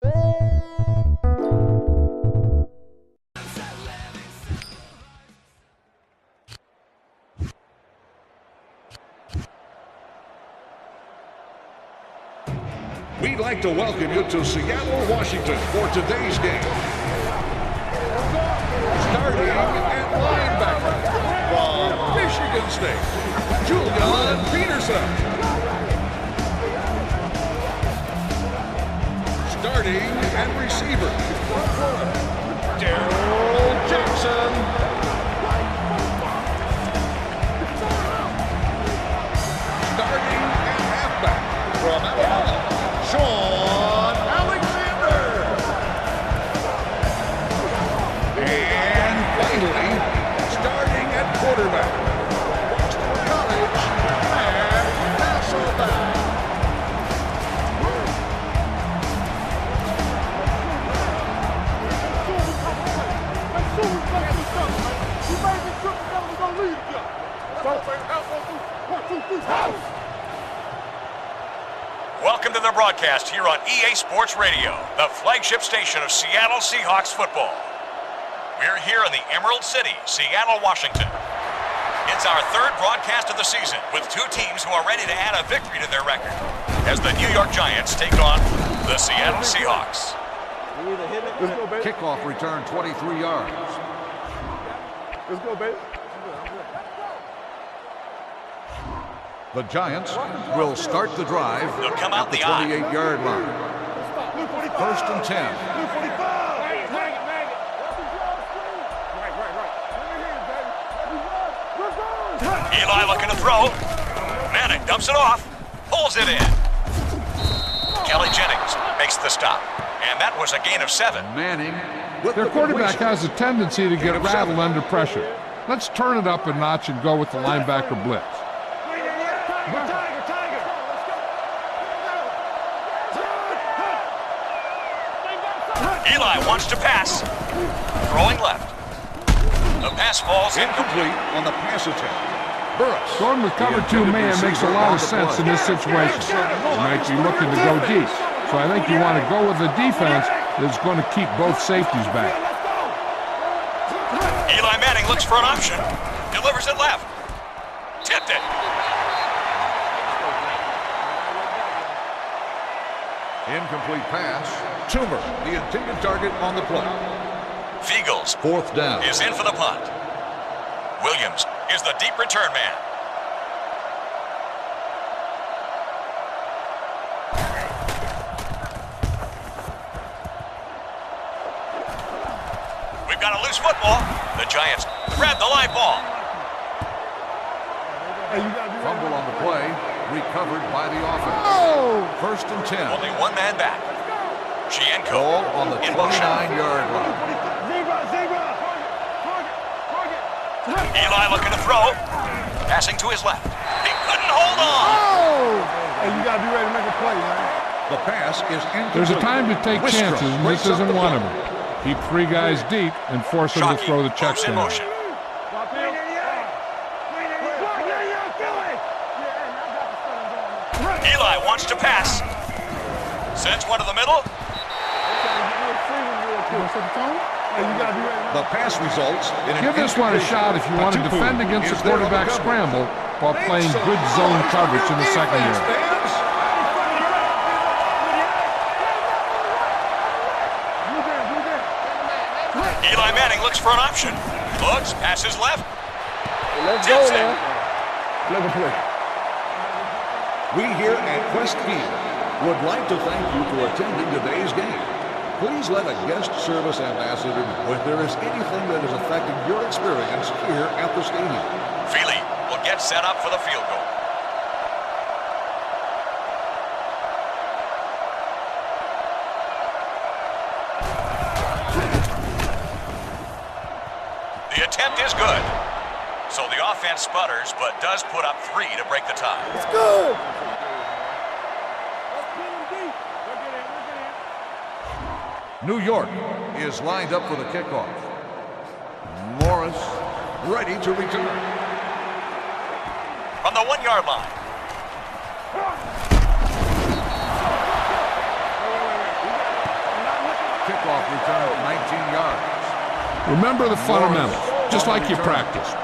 We'd like to welcome you to Seattle, Washington for today's game. Starting at linebacker from Michigan State, Julian Peterson. Starting at receiver, Daryl Jackson. Starting at halfback from Alabama, Sean Alexander. And finally, starting at quarterback, Boston College, Matt Hasselbeck. Welcome to the broadcast here on EA Sports Radio, the flagship station of Seattle Seahawks football. We're here in the Emerald City, Seattle, Washington. It's our third broadcast of the season with two teams who are ready to add a victory to their record as the New York Giants take on the Seattle Seahawks. Kickoff return 23 yards. Let's go, baby. The Giants will start the drive They'll come out at the the I. 28-yard line. First and 10. Eli looking to throw. Manning dumps it off. Pulls it in. Kelly Jennings makes the stop. And that was a gain of 7. Manning. Their quarterback has a tendency to get rattled under pressure. Let's turn it up a notch and go with the linebacker blitz. Eli wants to pass. Throwing left. The pass falls Incomplete on the pass attempt. Burris. Going with cover 2 man makes a lot of sense in this situation. You might be looking to go deep. So I think you want to go with a defense that's going to keep both safeties back. Eli Manning looks for an option. Delivers it left. Tipped it. Incomplete pass. Toomer, the intended target on the play. Fiegels Fourth down. is in for the punt. Williams is the deep return man. We've got a loose football. The Giants grab the live ball. Fumble on the play. Recovered by the offense. First and 10. Only one man back. Shienko Ball on the in motion. 29-yard line. Eli looking to throw. Passing to his left. He couldn't hold on. Hey, you got to be ready to make a play, man. The pass is incomplete. There's a time to take Wistrom chances, and this breaks up isn't the one of punt. them. Keep 3 guys deep and force them to Shockey throw the check moves in down. motion. Eli wants to pass. Sends one to the middle. The pass results in an Give this one a shot if you want to defend against a quarterback scramble while playing good zone coverage in the secondary. Eli Manning looks for an option. Looks, passes left. Let's go, Tips it. man. Look at play. We here at Westfield would like to thank you for attending today's game. Please let a guest service ambassador know if there is anything that is affecting your experience here at the stadium. Feely will get set up for the field goal. The attempt is good. So the offense sputters, but does put up 3 to break the tie. It's good. New York is lined up for the kickoff. Morris ready to return. From the 1-yard line. kickoff return of 19 yards. Remember the fundamentals, just like you practiced.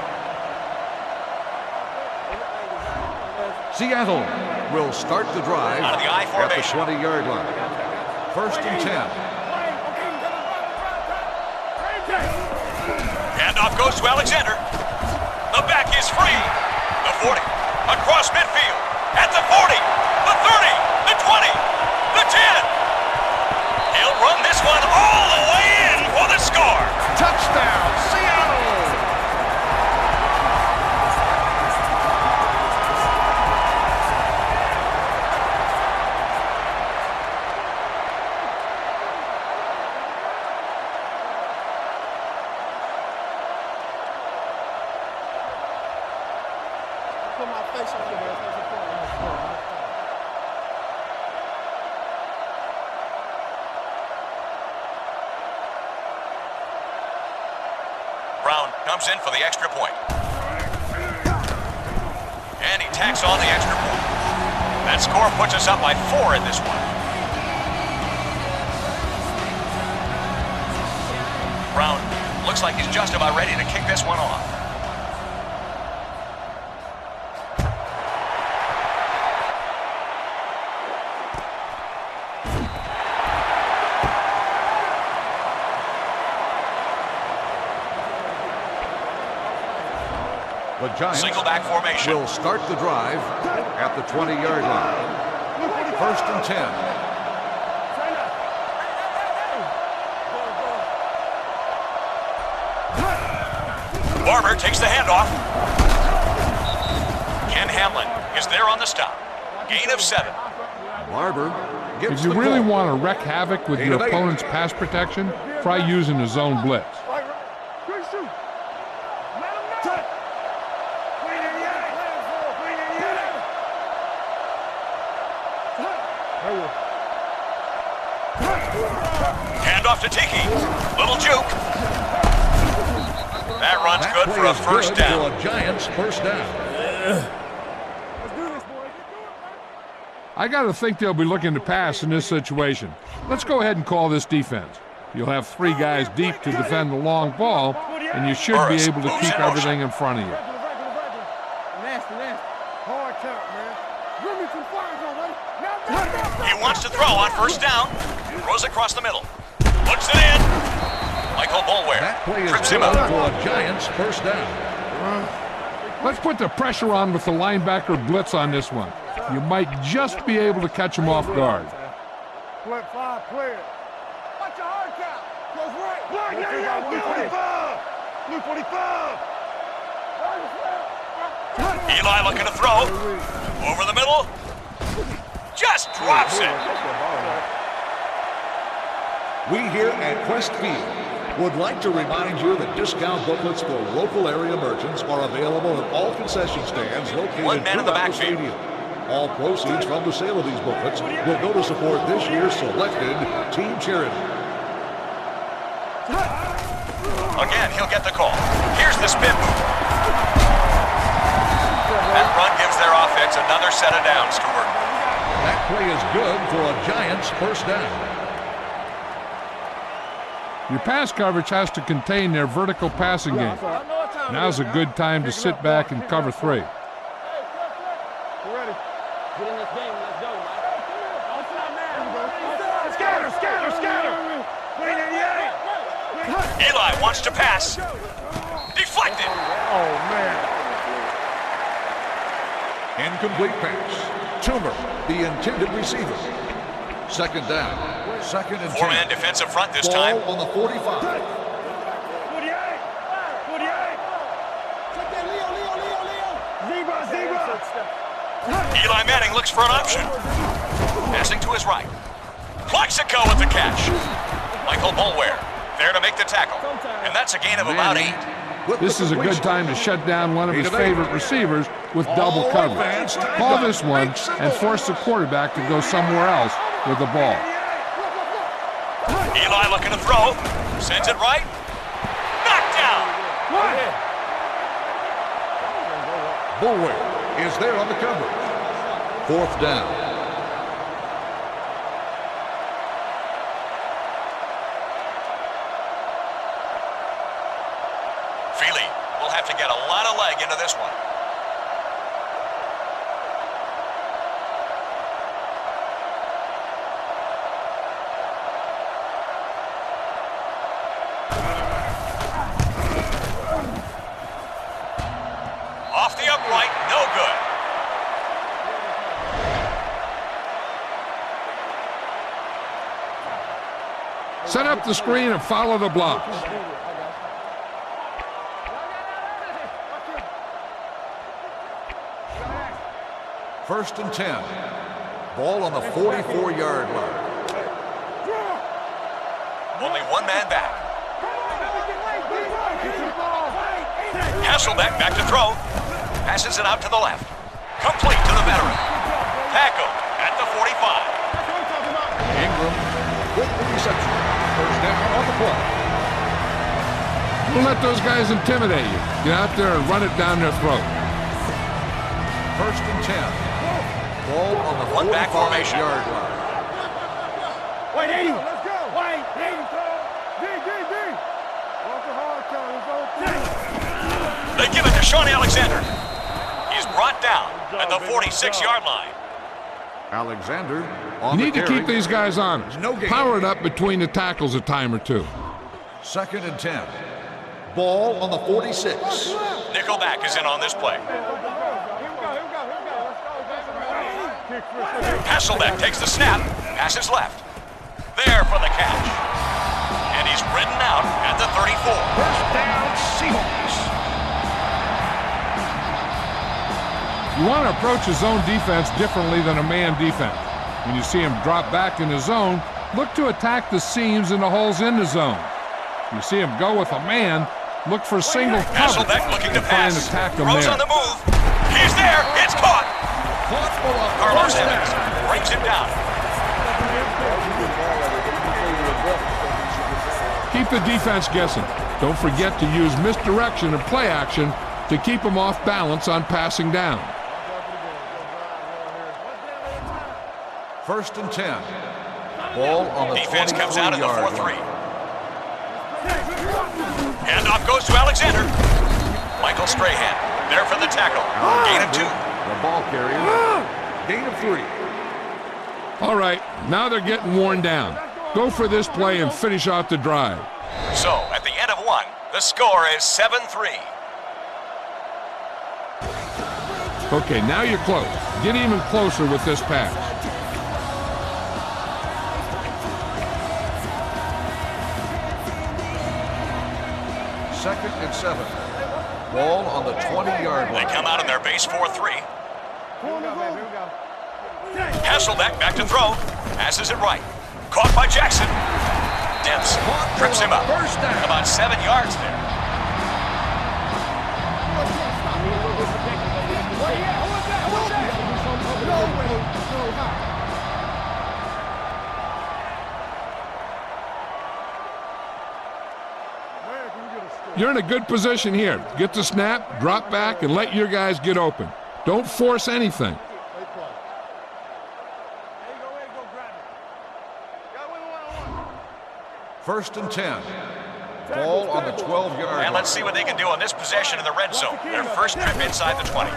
Seattle will start the drive Out of the I at the formation. 20-yard line. First and 10. Handoff goes to Alexander. The back is free. The 40. Across midfield. At the 40. The 30. The 20. The 10. He'll run this one all the way in for the score. Touchdown, Seattle! Put my face on there. Brown comes in for the extra point. And he tacks on the extra point. That score puts us up by 4 in this one. Brown looks like he's just about ready to kick this one off. The Giants Single back formation. will start the drive at the 20-yard line. First and 10. Barber takes the handoff. Ken Hamlin is there on the stop. Gain of 7. Barber gets If you the really call. want to wreak havoc with your 8 of 8. opponent's pass protection, try using a zone blitz. Handoff to Tiki. Little juke. That run's That good for play a is first good down. for a Giants first down. I got to think they'll be looking to pass in this situation. Let's go ahead and call this defense. You'll have 3 guys deep to defend the long ball, and you should be Burris able to moves keep in motion. everything in front of you. Nasty. Hard count, man. Give me some fires already. He wants to throw on first down. Throws across the middle. Puts it in. Michael Boulware That play is trips good him out. for a Giants first down. Let's put the pressure on with the linebacker blitz on this one. You might just be able to catch him off guard. Flip 5, clear. Watch your hard count. Close right. Yeah, Blue 45! Blue 45! Eli looking to throw. Over the middle. Just drops it. We here at Quest Field would like to remind you that discount booklets for local area merchants are available at all concession stands located One man in the throughout the backfield. stadium. All proceeds from the sale of these booklets will go to support this year's selected team charity. Again, he'll get the call. Here's the spin move. That run gives their offense another set of downs to work with. That play is good for a Giants first down. Your pass coverage has to contain their vertical passing game. Now's a good time to sit back and cover 3. Get in this game. Let's go, man. Scatter! 388! Eli wants to pass. Deflected. Oh, man. Incomplete pass. Toomer, the intended receiver. Second down. Second and 10. 4-man defensive front this Ball time. on the 45. 48! Zebra! Eli Manning looks for an option. Passing to his right. Plaxico with the catch. Michael Boulware there to make the tackle. And that's a gain of about 8. With This the is a good completion. time to shut down one of his 8 of 8. favorite receivers with double All coverage. advanced. Call this one and force the quarterback to go somewhere else with the ball. Eli looking to throw. Sends it right. Knocked down. Boulware is there on the coverage. 4th down. Feely will have to get a lot of leg into this one. Off the upright, no good. Set up the screen and follow the blocks. First and 10. Ball on the 44-yard line. Only one man back. Hasselbeck back to throw. Passes it out to the left. Complete to the veteran. Tackled at the 45. Ingram with the reception. First down on the play. Don't let those guys intimidate you. Get out there and run it down their throat. First and 10. Ball on the One back formation. 45-yard line. Wait, 80. Let's go. Wait, 80. D. Walk the hard turn. Let's go. They give it to Sean Alexander. He's brought down at the 46-yard line. Alexander on You need the to carry. keep these guys honest. No gain. Power it up between the tackles a time or two. Second and 10. Ball on the 46. Nickelback is in on this play. Hasselbeck takes the snap, passes left. There for the catch. And he's ridden out at the 34. First down, Seahawks. You want to approach a zone defense differently than a man defense. When you see him drop back in the zone, look to attack the seams and the holes in the zone. You see him go with a man, look for single coverage. Hasselbeck looking to and try and pass. attack him Throws there. on the move. He's there. It's caught. Carlos First Evans down. brings him down. Keep the defense guessing. Don't forget to use misdirection and play action to keep them off balance on passing down. First and 10. Ball on the Defense comes out in the 23-yard 4-3. line. Handoff goes to Alexander. Michael Strahan there for the tackle. Gain of 2. The ball carrier. Gain of 3. All right, now they're getting worn down. Go for this play and finish out the drive. So, at the end of 1, the score is 7-3. Okay, now you're close. Get even closer with this pass. Second and 7. Ball on the 20-yard They line. come out in their base 4-3. Hasselbeck back to throw. Passes it right. Caught by Jackson. Dents. Trips him up. First down. About 7 yards there. You're in a good position here. Get the snap, drop back, and let your guys get open. Don't force anything. First and 10. Ball on the 12-yard line. And let's see what they can do on this possession in the red zone. Their first trip inside the 20.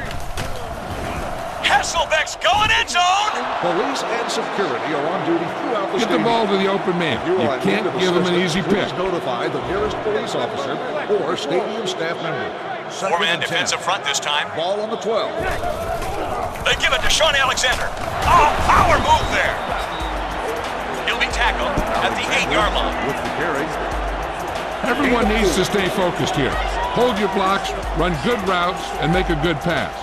Hasselbeck's going end zone. Police and security are on duty throughout the Get the stadium. ball to the open man. If you You are can't in need of give him an assistance, easy pick. Please notify the nearest police officer or stadium staff member. Second Four-man and 10. defensive front this time. Ball on the 12. They give it to Sean Alexander. Oh, power move there. He'll be tackled at the 8-yard line. With the carry. Everyone needs to stay focused here. Hold your blocks, run good routes, and make a good pass.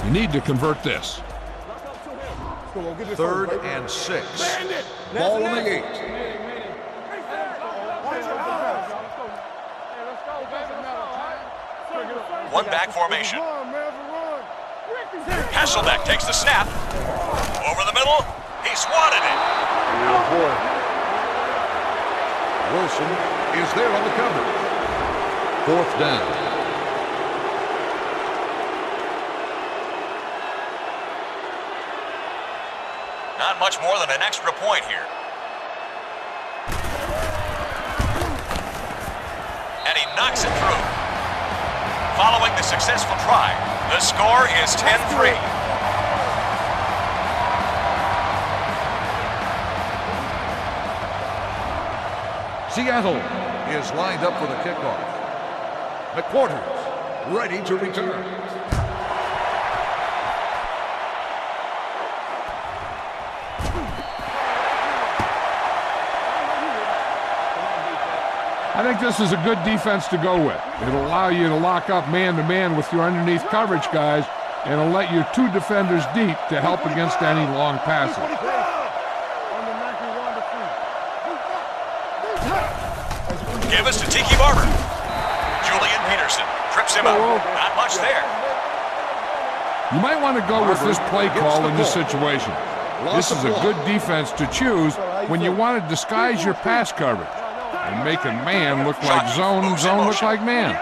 You need to convert this. Third and 6. Ball on the 8. One back formation. Hasselbeck takes the snap. Over the middle. He swatted it. Wilson is there on the cover. Fourth down. Not much more than an extra point here. And he knocks it through. Following the successful try, the score is 10-3. Seattle is lined up for the kickoff. McQuarters ready to return. I think this is a good defense to go with. It'll allow you to lock up man-to-man with your underneath coverage guys, and it'll let your two defenders deep to help against any long passes. Give us to Tiki Barber. Julian Peterson trips him up. Not much there. You might want to go with this play call in this situation. This is a good defense to choose when you want to disguise your pass coverage and making man look like zone and zone look like man.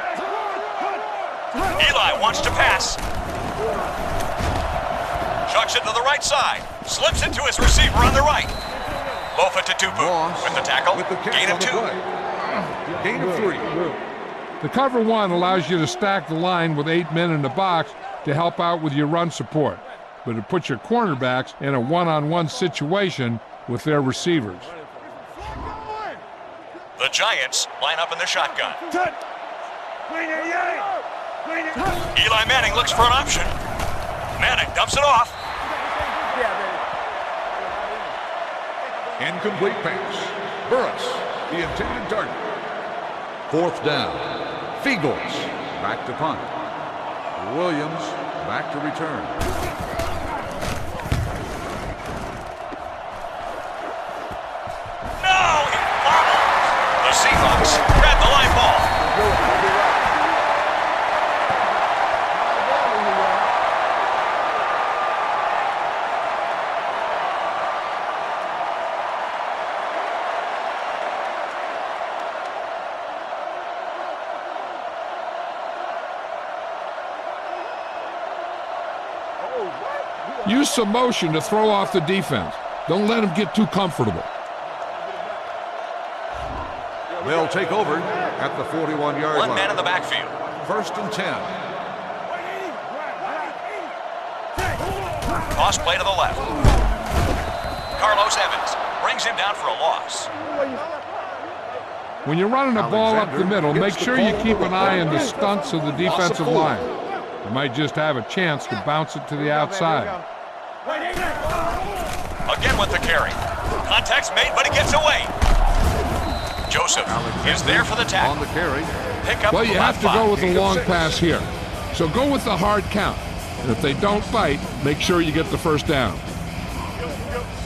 Eli wants to pass. Chucks it to the right side. Slips it to his receiver on the right. Lofa to Tupu with the tackle. Gain of 2. Gain of 3. The cover 1 allows you to stack the line with 8 men in the box to help out with your run support, but it puts your cornerbacks in a one-on-one situation with their receivers. The Giants line up in the shotgun. Eli Manning looks for an option. Manning dumps it off. Incomplete pass. Burris, the intended target. 4th down. Fiegels back to punt. Williams back to return. No, he fumbled. The Seahawks grab the line ball. Use some motion to throw off the defense. Don't let them get too comfortable. They'll take over at the 41-yard line. One man in the backfield. 1st and 10. Toss play to the left. Carlos Evans brings him down for a loss. When you're running the ball up the middle, make sure you keep an eye on the stunts of the defensive line. You might just have a chance to bounce it to the outside. Again with the carry. Contact's made, but he gets away. Joseph is there for the tackle. On the carry. Pick up. Well, you have to go with a Gain of long 6. pass here. So go with the hard count. And if they don't bite, make sure you get the first down.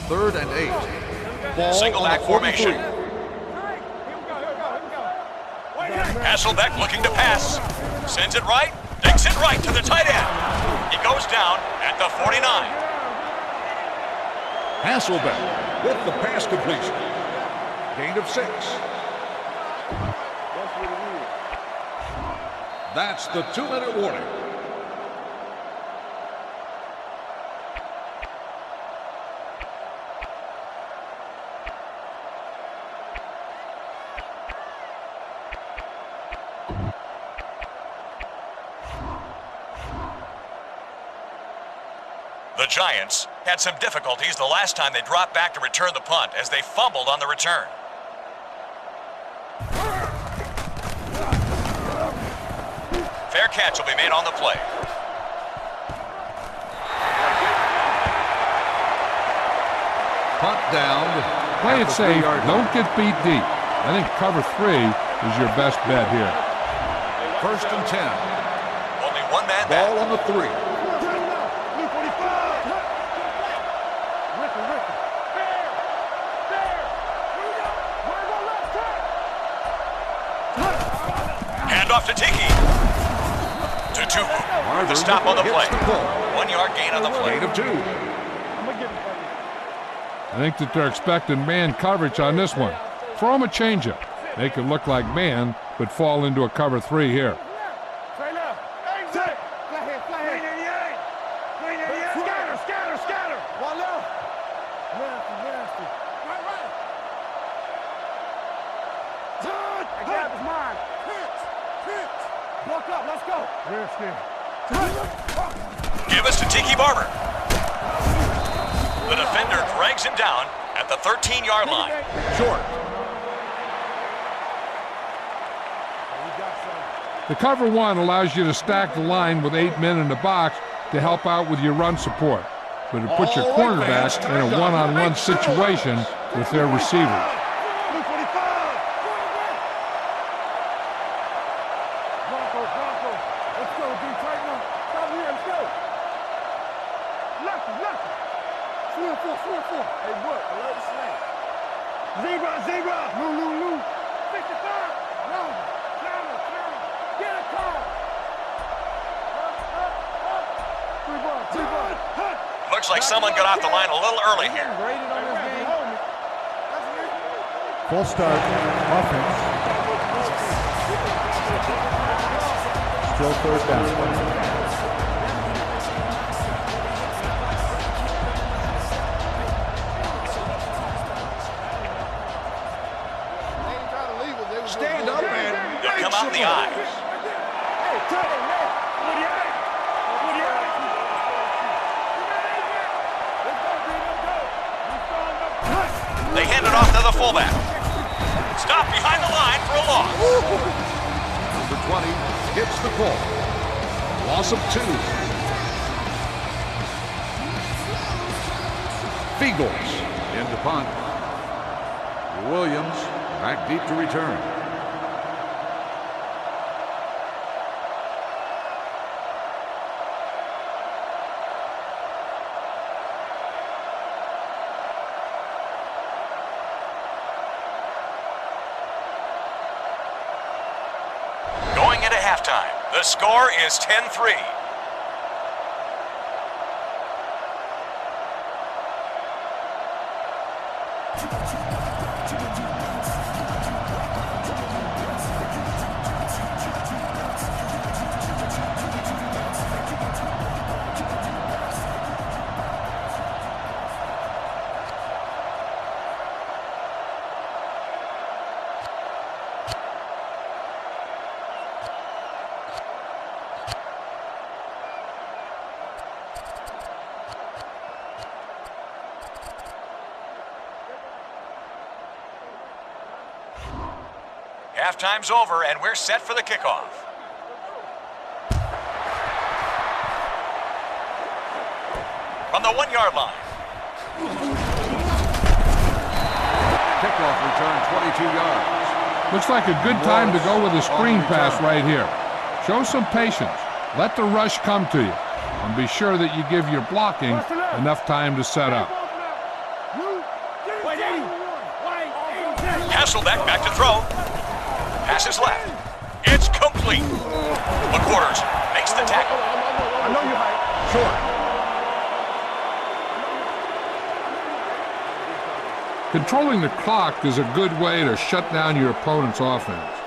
3rd and 8. Ball Single on back the formation. 43. Hasselbeck looking to pass. Sends it right. Takes it right to the tight end. He goes down at the 49. Hasselbeck with the pass completion. Gain of 6. That's the 2-minute warning. The Giants had some difficulties the last time they dropped back to return the punt as they fumbled on the return. Fair catch will be made on the play. Punt down. Play at it the safe. 3-yard line. Don't get beat deep. I think cover 3 is your best bet here. 1st and 10. Only one man back. Ball on the 3. Hand off to Tiki. To Tupu. The stop on the play. 1 yard gain on the play. Gain of 2. I think that they're expecting man coverage on this one. Throw them a changeup. They could look like man, but fall into a cover 3 here. Walk up, let's go. Redskins. Give us to Tiki Barber. The defender drags him down at the 13-yard line. Short. The cover one allows you to stack the line with 8 men in the box to help out with your run support. But it puts your cornerback in a one-on-one situation with their receivers. Let's go, D. Tighten up. Stop here, let's go. Left. Swing four. Hey, what? Alert the slam. Zebra. Lou. 55. No. Challenge. Get a call. Up. 3 ball. Looks like someone got off the line a little early here. Graded on this game. Full start, offense. Still third down. Stand up and They'll come out in the eyes. Hey, tell them, man. What do you think? They hand it off to the fullback. Stop behind the line for a loss. number 20 hits the ball. Loss of 2. Feagles into punt. Williams back deep to return. Going into halftime, the score is 10-3. Halftime's over, and we're set for the kickoff. From the 1-yard line. Kickoff return 22 yards. Looks like a good time to go with a screen pass right here. Show some patience. Let the rush come to you. And be sure that you give your blocking enough time to set up. Hasselbeck back to throw. Pass is left. It's complete. McQuarters makes the tackle. I know you're hyped. Short. Controlling the clock is a good way to shut down your opponent's offense.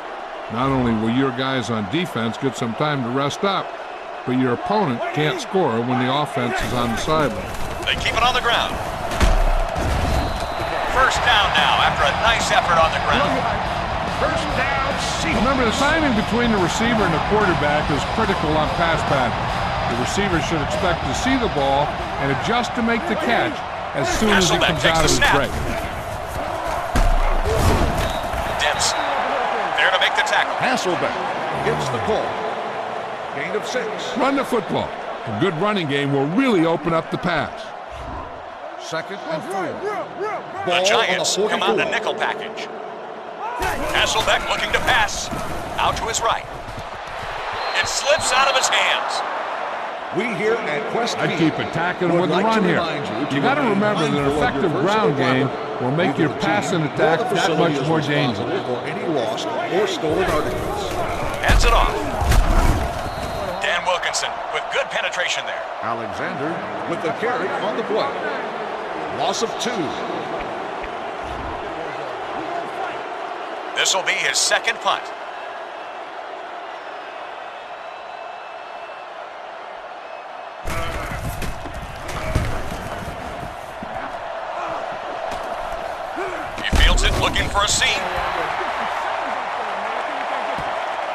Not only will your guys on defense get some time to rest up, but your opponent can't score when the offense is on the sideline. They keep it on the ground. First down now after a nice effort on the ground. First down, Seahawks. Remember, the timing between the receiver and the quarterback is critical on pass pattern. The receiver should expect to see the ball and adjust to make the catch as soon as he comes out of his break. Dempsey there to make the tackle. Hasselbeck gets the ball. Gain of 6. Run the football. A good running game will really open up the pass. 2nd and 4. The Giants come out in a nickel package. Hasselbeck looking to pass. Out to his right. It slips out of his hands. We here at Quest I'd keep attacking with the run here. You got to remember that an effective ground game will make your passing attack that much more dangerous. For any lost or stolen articles. Hands it off. Dan Wilkinson with good penetration there. Alexander with the carry on the play. Loss of 2. This will be his second punt. He fields it, looking for a seam.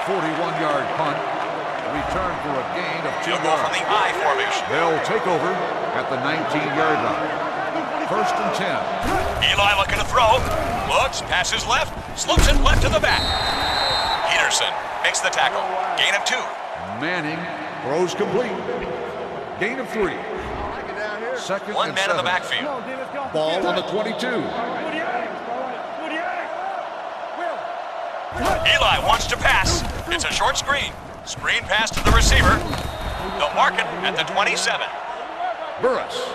41-yard punt. Return for a gain of 2 Field goal from yards. the I formation. They'll take over at the 19-yard line. First and 10. Eli looking to throw. Looks, passes left, slopes it left to the back. Peterson makes the tackle. Gain of 2. Manning throws complete. Gain of 3. Second One and man 7. in the backfield. Ball on the 22. Eli wants to pass. It's a short screen. Screen pass to the receiver. They'll mark it at the 27. Burris.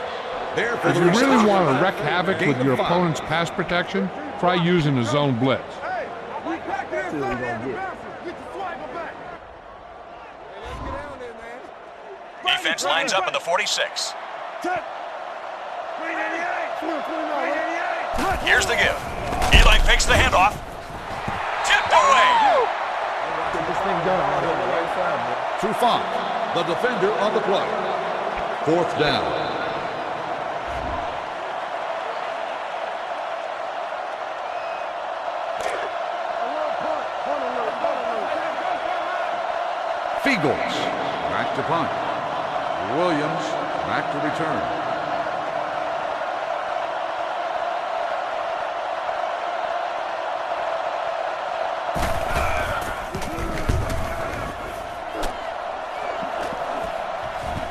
There for If the you really reception. want to wreak havoc Gain with of your 5. opponent's pass protection, try using a zone blitz. Defense lines up in the 46. Here's the give. Eli fakes the handoff. Tipped away. Trufant, the defender on the play. Fourth down. Fiegels back to punt. Williams back to return.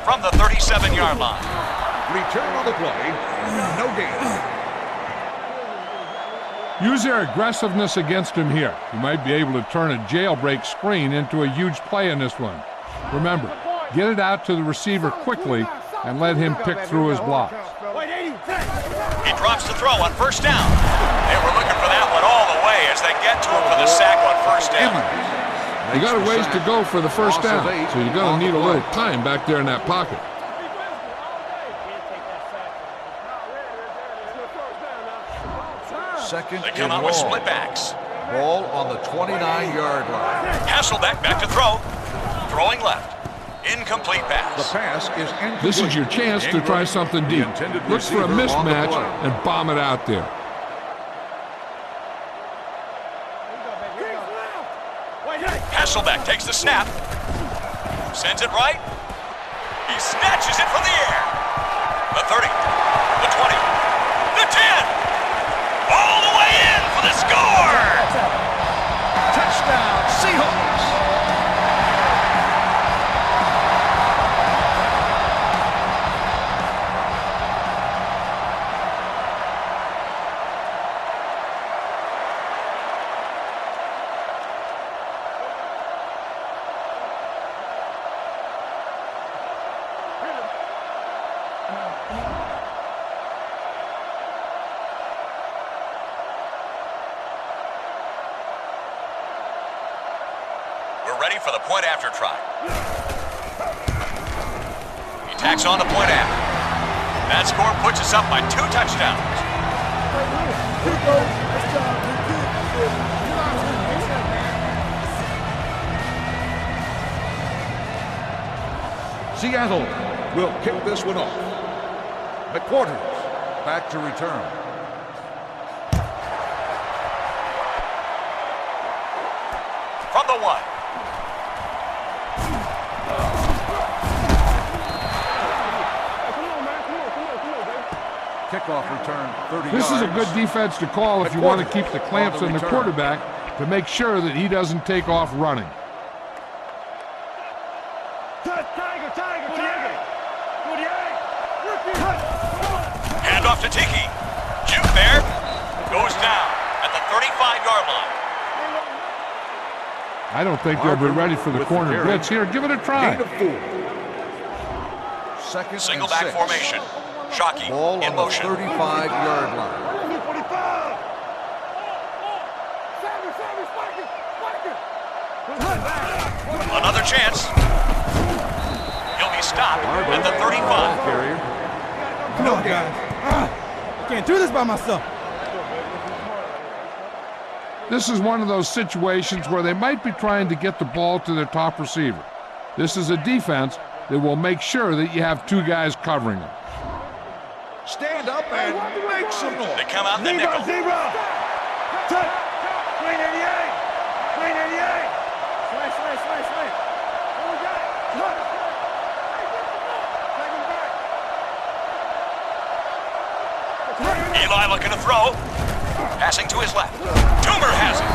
From the 37-yard line. Return on the play. No gain. Use their aggressiveness against him here. You might be able to turn a jailbreak screen into a huge play in this one. Remember, get it out to the receiver quickly and let him pick through his blocks. He drops the throw on first down. They were looking for that one all the way as they get to him for the sack on first down. You got a ways to go for the first Loss of down, 8 so you're going on to need the a little play. time back there in that pocket. Second They and come out with long. split backs. Ball on the 29-yard line. Hasselbeck back to throw. Throwing left. Incomplete The pass. pass is incomplete. This is your chance to Ingram, try something the deep. intended Look for a receiver on the mismatch play. and bomb it out there. Hasselbeck takes the snap. Sends it right. He snatches it from the air. The 30. The 20. The 10. All the way in for the score. Touchdown, Seahawks. We're ready for the point after try. He tacks on the point after. That score puts us up by 2 touchdowns. Seattle will kick this one off. McQuarters back to return. From the 1. Kickoff return 30 This is a yards. good defense to call if you want to keep the clamps on the quarterback to make sure that he doesn't take off running. Handoff to Tiki. Juke there. Goes down at the 35-yard line. I don't think they'll be ready for the With the corner carry. blitz here. Give it a try. Gain of 4. Second Single and back 6. formation. Shockey Ball in on the motion. 35-yard line. Another chance. He'll be stopped at the 35. Carrier. Come on, guys. I can't do this by myself. This is one of those situations where they might be trying to get the ball to their top receiver. This is a defense that will make sure that you have 2 guys covering them. Stand up and make some noise. They come out in the nickel. Eli looking to throw. Passing to his left. Toomer has it.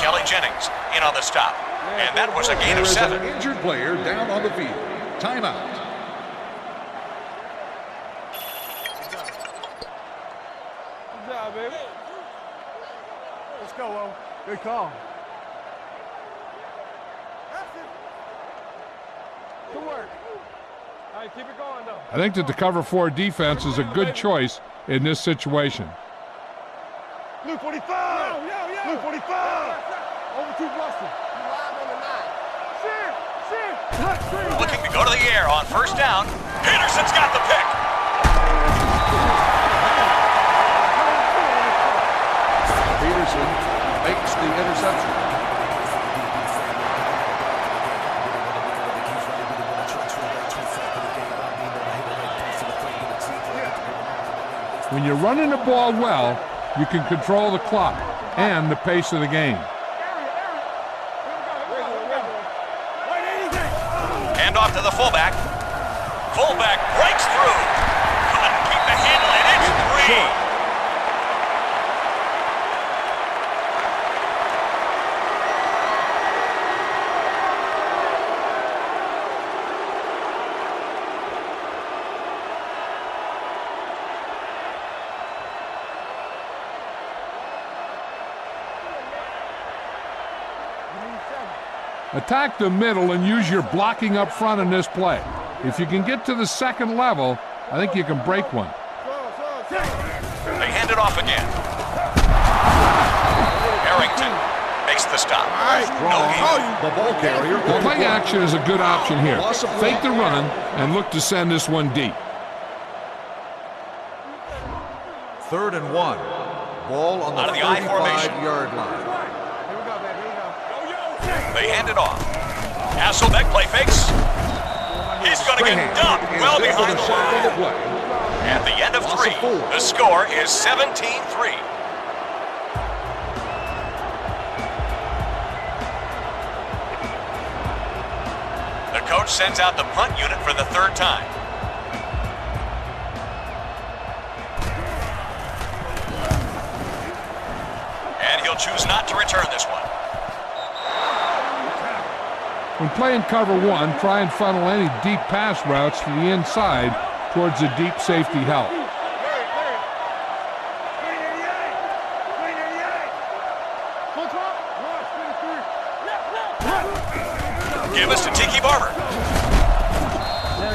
Kelly Jennings in on the stop. And that was a gain of 7. An injured player down on the field. Timeout. Good job, baby. Let's go, O. Good call. That's it. Good work. All right, keep it going, though. I think that the cover 4 defense is a good choice in this situation. Blue 45! Blue 45! Over 2 Boston. You live on the 9. Looking to go to the air on first down. Peterson's got the pick. Peterson makes the interception. When you're running the ball well, you can control the clock and the pace of the game. Hand off to the fullback. Fullback breaks through. Couldn't keep the handle, and it's 3. Attack the middle and use your blocking up front in this play. If you can get to the second level, I think you can break one. They hand it off again. Harrington makes the stop. No gain. The ball carrier. The play action is a good option here. Fake the run and look to send this one deep. 3rd and 1. Ball on the Out of the I formation. 35-yard line. They hand it off. Hasselbeck play fakes. He's going to get dumped well behind the line. At the end of 3, the score is 17-3. The coach sends out the punt unit for the 3rd time. And he'll choose not to return this one. When playing cover 1, try and funnel any deep pass routes to the inside towards the deep safety help. Give us to Tiki Barber.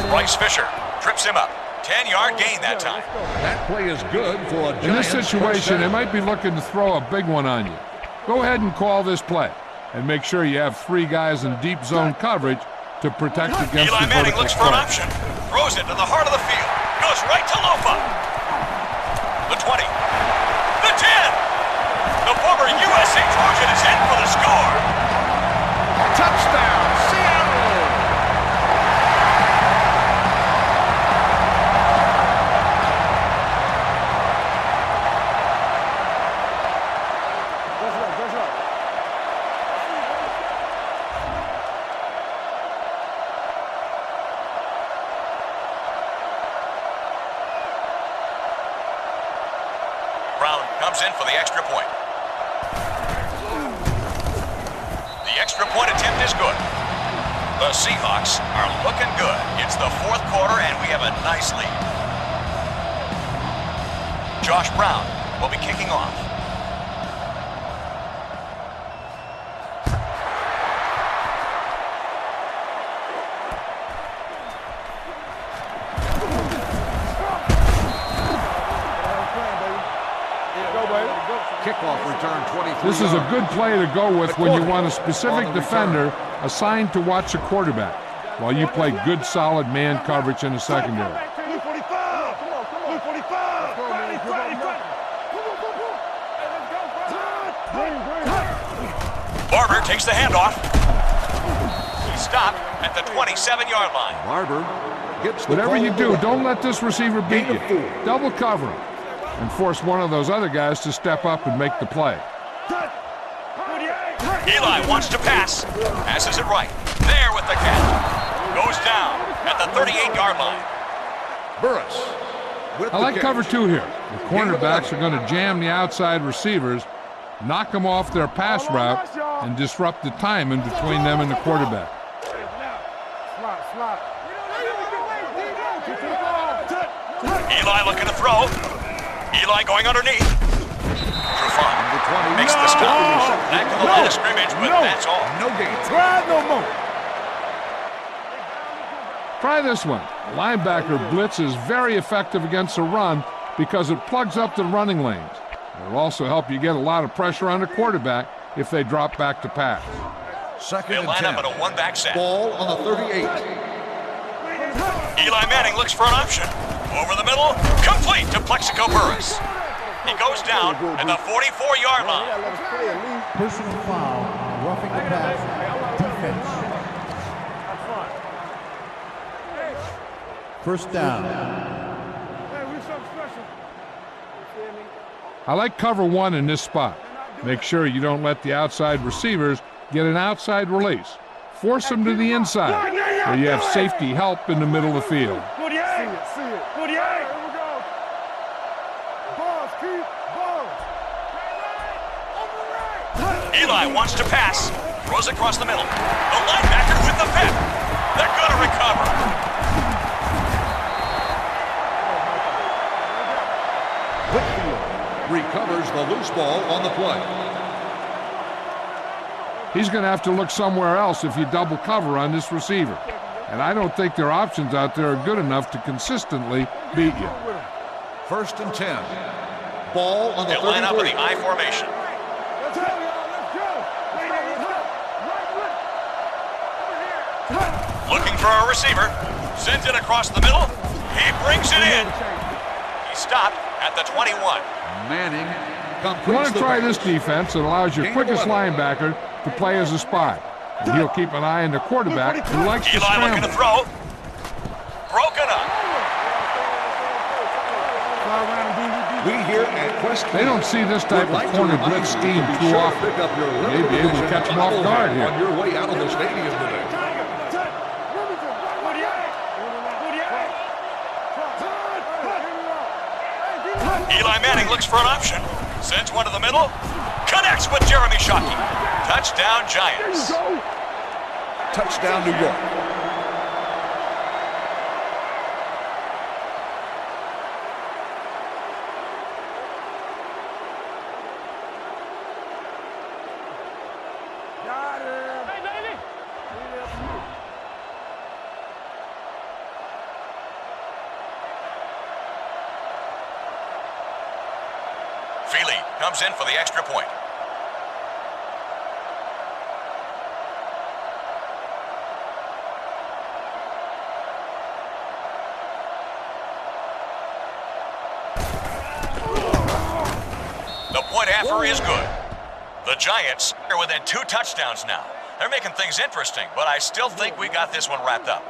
Bryce Fisher trips him up. 10-yard gain that time. That play is good for a In this situation, they might be looking to throw a big one on you. Go ahead and call this play, and make sure you have 3 guys in deep zone coverage to protect against Eli the Manning vertical looks for an strike. option. Throws it to the heart of the field. Goes right to Lofa. The 20. The 10. The former USA Trojan is in for the score. touchdown, Seattle! Brown comes in for the extra point. The extra point attempt is good. The Seahawks are looking good. It's the 4th quarter, and we have a nice lead. Josh Brown will be kicking off. Kickoff return 23. This is a good play to go with when you want a specific defender assigned to watch the quarterback while you play good, solid man coverage in the secondary. Blue 45! Blue 45! Barber takes the handoff. He stopped at the 27-yard line. Barber gets the Whatever you ball do, away. don't let this receiver beat you. Double cover him and force one of those other guys to step up and make the play. Cut! 48! Eli wants to pass. Passes it right. There with the catch. Goes down at the 38-yard line. Burris. I like cover 2 here. The cornerbacks are going to jam the outside receivers, knock them off their pass route, and disrupt the time in between them and the quarterback. Eli looking to throw. Eli going underneath. Trufant makes the stop. Back to the line of scrimmage, but that's all. No gain. Try no more. Try this one. Linebacker blitz is very effective against the run because it plugs up the running lanes. It'll also help you get a lot of pressure on the quarterback if they drop back to pass. Second They'll and line 10. up in a one-back set. Ball on the 38. Eli Manning looks for an option. Over the middle, complete to Plexico Burris. He goes down at the 44-yard line. Personal foul, roughing the pass, defense. First down. I like cover 1 in this spot. Make sure you don't let the outside receivers get an outside release. Force them to the inside, where you have safety help in the middle of the field. Eli wants to pass. Throws across the middle. The linebacker with the pep. They're going to recover. Whitfield recovers the loose ball on the play. He's going to have to look somewhere else if you double cover on this receiver. And I don't think their options out there are good enough to consistently beat you. First and 10. Ball on the 33. They'll line up in the I formation. Looking for a receiver. Sends it across the middle. He brings it in. He stopped at the 21. Manning completes You want to the try pass. this defense that allows your quickest linebacker to play as a spy. And he'll keep an eye on the quarterback who likes to Eli looking to scramble. throw. Broken up. We here at Quest They don't see this type of corner blitz scheme too often. They may be able to catch them off guard here. On your way out of the stadium today. Eli Manning looks for an option. Sends one to the middle. Connects with Jeremy Shockey. Touchdown Giants. Touchdown New York. Feely comes in for the extra point. The point after is good. The Giants are within 2 touchdowns now. They're making things interesting, but I still think we got this one wrapped up.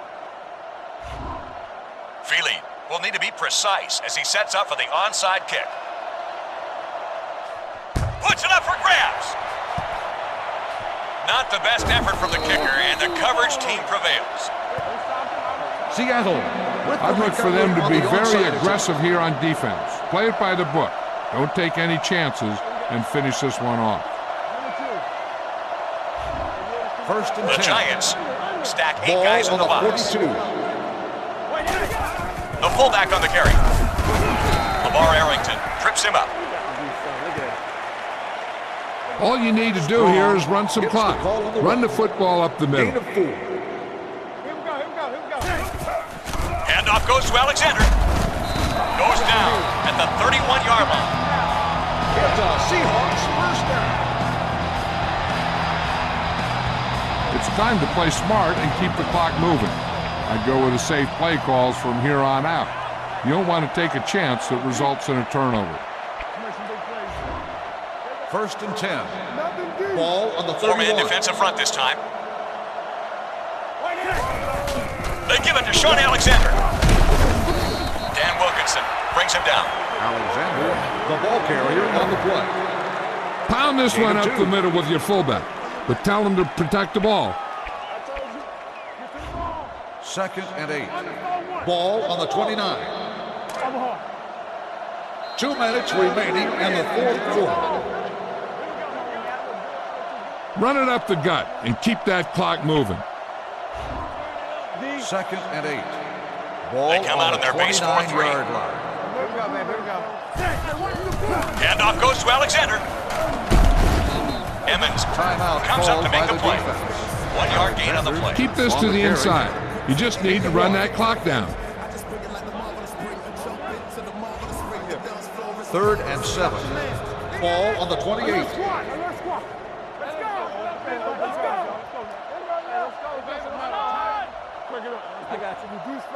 Feely will need to be precise as he sets up for the onside kick. Puts it up for grabs. Not the best effort from the kicker, and the coverage team prevails. Seattle. I'd look for them to be very aggressive here on defense. Play it by the book. Don't take any chances and finish this one off. First and 10. The Giants stack 8 Ball guys in on the the box. 42. The fullback on the carry. LeVar Arrington trips him up. All you need to do here is run some clock. Run the football up the middle. Gain of 4. Handoff goes to Alexander. Goes down at the 31-yard line. It's a Seahawks first down. It's time to play smart and keep the clock moving. I'd go with the safe play calls from here on out. You don't want to take a chance that results in a turnover. First and 10. Ball on the 31. Four-man defensive front this time. They give it to Sean Alexander. Dan Wilkinson brings him down. Alexander, the ball carrier on the play. Pound this one up the middle with your fullback, but tell him to protect the ball. 2nd and 8. Ball on the 29. 2 minutes remaining in the 4th quarter. Run it up the gut and keep that clock moving. 2nd and 8. Ball They come out on of their the base 4-3. 29-yard line. Handoff goes to Alexander. Emmons Timeout comes up to called make by the play. defense. 1 yard gain on the play. Keep this to the inside. You just need to run that clock down. 3rd and 7. Ball on the 28.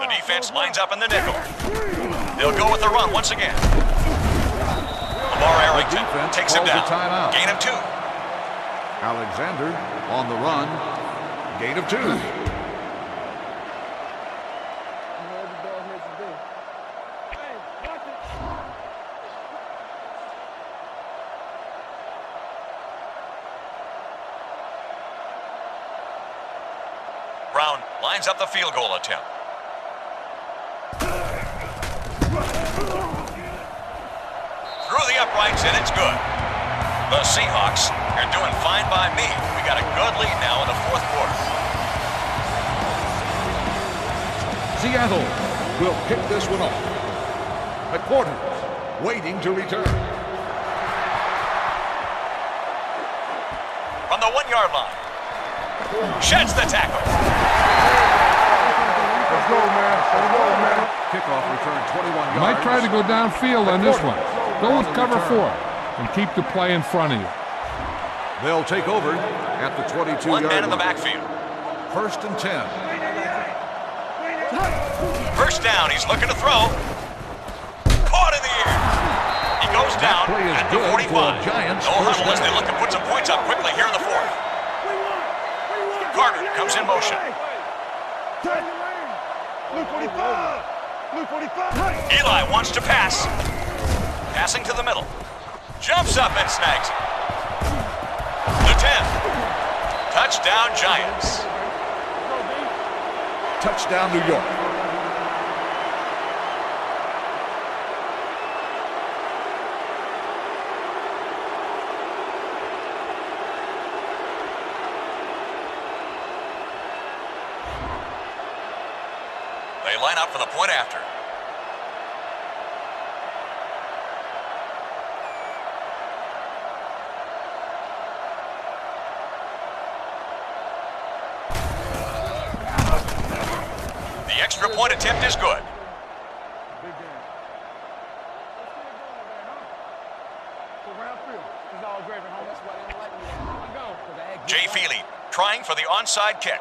The defense lines up in the nickel. They'll go with the run once again. Lamar Arrington takes him down. Gain of 2. Alexander on the run. Gain of 2. Brown lines up the field goal attempt. Through the uprights, and it's good. The Seahawks are doing fine by me. We got a good lead now in the 4th quarter. Seattle will kick this one off. McQuarters waiting to return. From the 1-yard line. Sheds the tackle. Let's go, man. Let's go, man. Kickoff return 21 yards. You might try to go downfield on this one. Go with cover 4 and keep the play in front of you. They'll take over at the 22-yard line. 1 man in the backfield. 1st and 10. First down, he's looking to throw. Caught in the air. He goes down play is at the good 45. for Giants No first huddle as they down. look to put some points up quickly here in the 4th. Carter comes in motion. Blue 45. Blue 45. Eli wants to pass. Passing to the middle. Jumps up and snags it. The 10. Touchdown Giants. Touchdown New York. They line up for the point after. The extra point attempt is good. Jay Feely trying for the onside kick.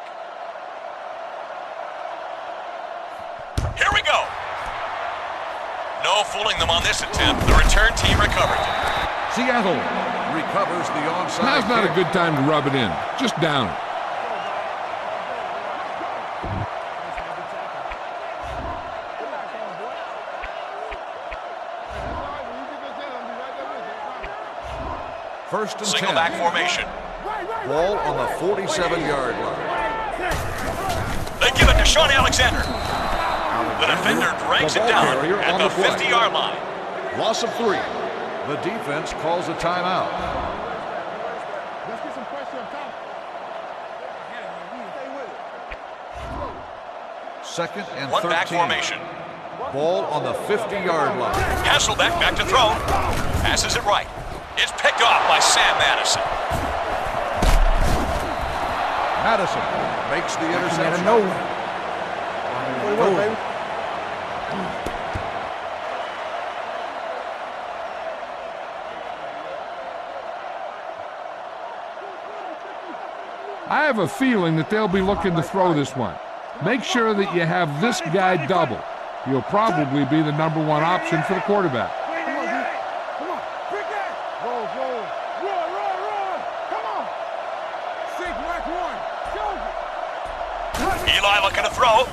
Here we go. No fooling them on this attempt. The return team recovered. Seattle recovers the onside Now's not a kick. good time to rub it in. Just down it. First and 10. Single back formation. Ball on the 47-yard line. They give it to Sean Alexander. The defender drags it down at the 50-yard line. Loss of 3. The defense calls a timeout. Let's get some pressure up top. Stay with it. 2nd and 13. One back formation. Ball on the 50-yard line. Hasselbeck back to throw. Passes it right. It's picked off by Sam Madison. Madison makes the interception. I have a feeling that they'll be looking to throw this one. Make sure that you have this guy double. He'll probably be the #1 option for the quarterback. Come on. Pick that. Roll. Run. Come on. Sink, whack one. Go. Eli looking to throw.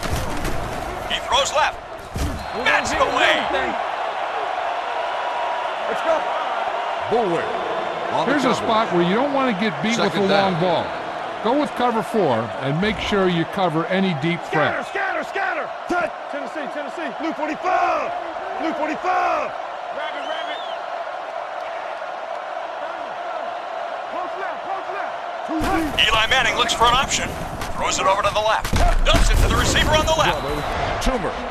He throws left. That's the way. Let's go. Bullware Here's a spot where you don't want to get beat with a long ball. Go with cover 4 and make sure you cover any deep threat. Scatter, scatter, scatter. Tennessee. Blue 45. Blue 45. Rabbit. Post left. Eli Manning looks for an option. Throws it over to the left. Dumps it to the receiver on the left.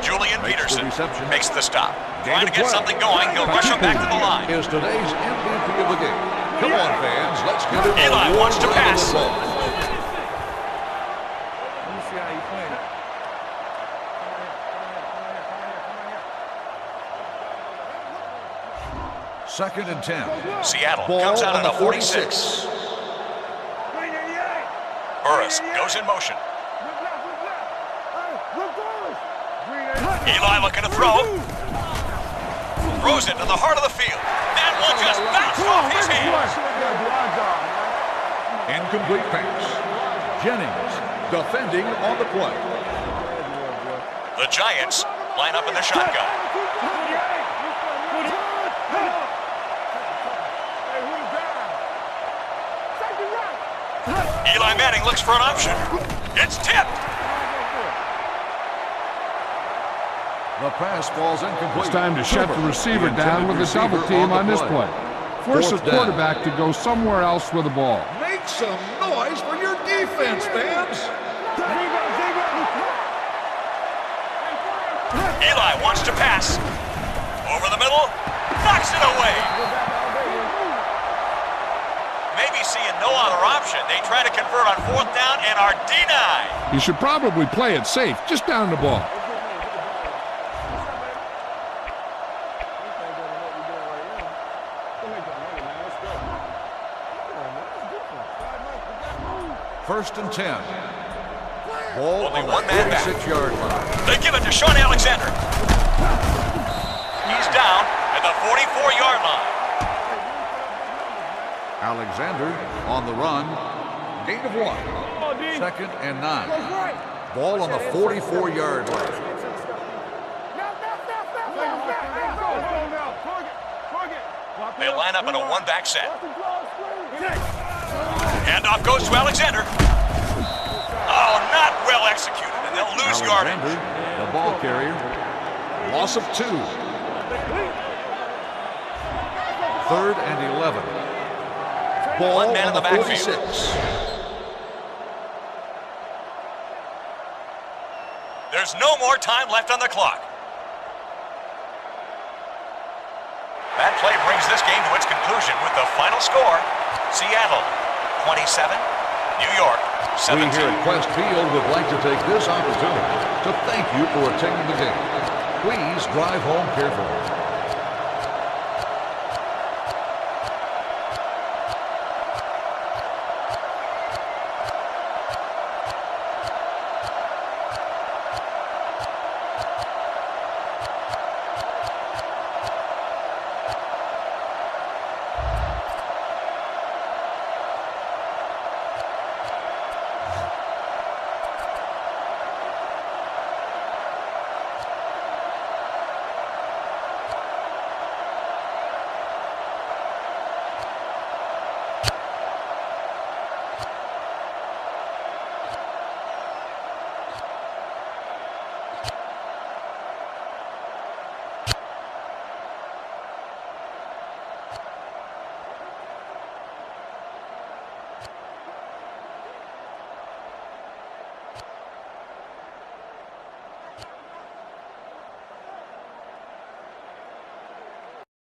Julian Peterson makes the stop. Trying to get something going. He'll rush him back to the line. Is today's MVP of the game. Come on, fans. Let's get it. Eli wants to pass. Let me see how you play it. Second and 10. Seattle Ball comes out on at the a 46. Burris goes in motion. Eli looking to throw. Throws it to the heart of the field. That one just bounced off his hands. Incomplete pass. Jennings defending on the play. The Giants line up in the shotgun. Eli Manning looks for an option. It's tipped. The pass falls incomplete. It's time to shut the receiver down with a double team on this play. Force the quarterback to go somewhere else with the ball. Make some noise for your defense, fans. Eli wants to pass. Over the middle. Knocks it away. Maybe seeing no other option, they try to convert on 4th down and are denied. You should probably play it safe. Just down the ball. First and 10. Ball Only on one the man back. 46-yard line. They give it to Sean Alexander. He's down at the 44-yard line. Alexander on the run. Gain of 1. Second and 9. Ball on the 44-yard line. They line up in a one-back set. Handoff goes to Alexander. Oh, not well executed, and they'll lose yardage. The ball carrier. Loss of 2. Third and 11. Ball One man on in the the backfield. 46. There's no more time left on the clock. That play brings this game to its conclusion with the final score. Seattle 27, New York 17. We here at Quest Field would like to take this opportunity to thank you for attending the game. Please drive home carefully.